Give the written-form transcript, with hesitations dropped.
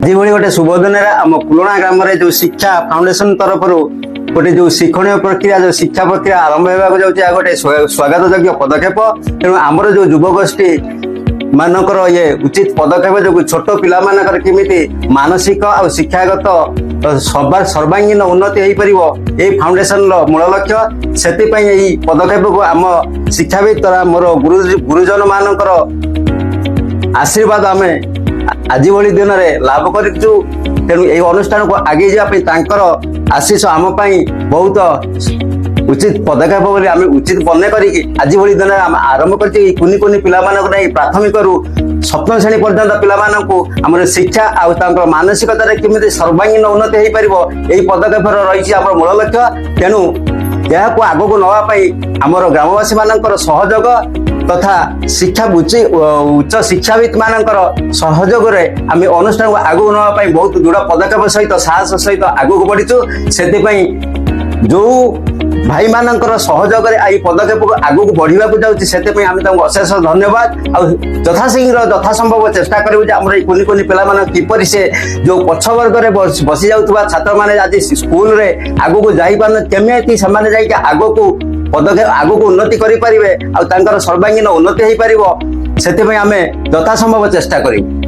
आज भाई गोटे शुभ दिन आम पुराणा ग्राम जो शिक्षा फाउंडेशन तरफ गोटे जो शिक्षण प्रक्रिया जो शिक्षा प्रक्रिया आरंभ होगा जाऊँगी गोटे स्वागत योग्य पदक्षेप। तेणु आमर जो युवगोष्ठी मानकर ये उचित पदक्षेप जो छोट पिला मानकर केमिति मानसिक और शिक्षागत सर्वांगीन उन्नति हो पार ये फाउंडेशन मूल लक्ष्य से पदक्षेप को आम शिक्षाविद द्वारा मोर गुरुजन मानकर आशीर्वाद आम आज भली दिन में लाभ करूँ। तेणु ये अनुष्ठान को आगे जावाई आशीष आम बहुत उचित पदक्षेप बोली आम उचित बने करी आज भली दिन आम आरंभ कर कुनि कुनि पिला प्राथमिक रु सप्तम श्रेणी पर्यंत पिला शिक्षा आउ मानसिकतार केमी सर्वांगीन उन्नति हो पार यही पदक्षेप रही आम मूल लक्ष्य। तेणु यह आगक नापी आमर ग्रामवासी मान सहयोग तथा शिक्षा उच्च शिक्षाविद मानकर सहयोग आम अनुष्ठान को आगू नापी बहुत दृढ़ पदक्षेप सहित साहस सहित आगू बढ़ीचु। से जो भाई मानकर सहयोग पदक्षेप को आगू बढ़ा जाऊँगी से अशेष धन्यवाद। यथाशीघ्र यथासंभव चेष्टा करूँ आम कुनि कुनि पिला किपरि से जो पछ वर्ग में बसी जाऊा छात्र मैंने आज स्कूल रे आगू जापार केमी से आग को पदक्षेप आगू उन्नति करें सर्वांगीन उन्नति हो पार से आम यथासंभव चेष्टा करूँ।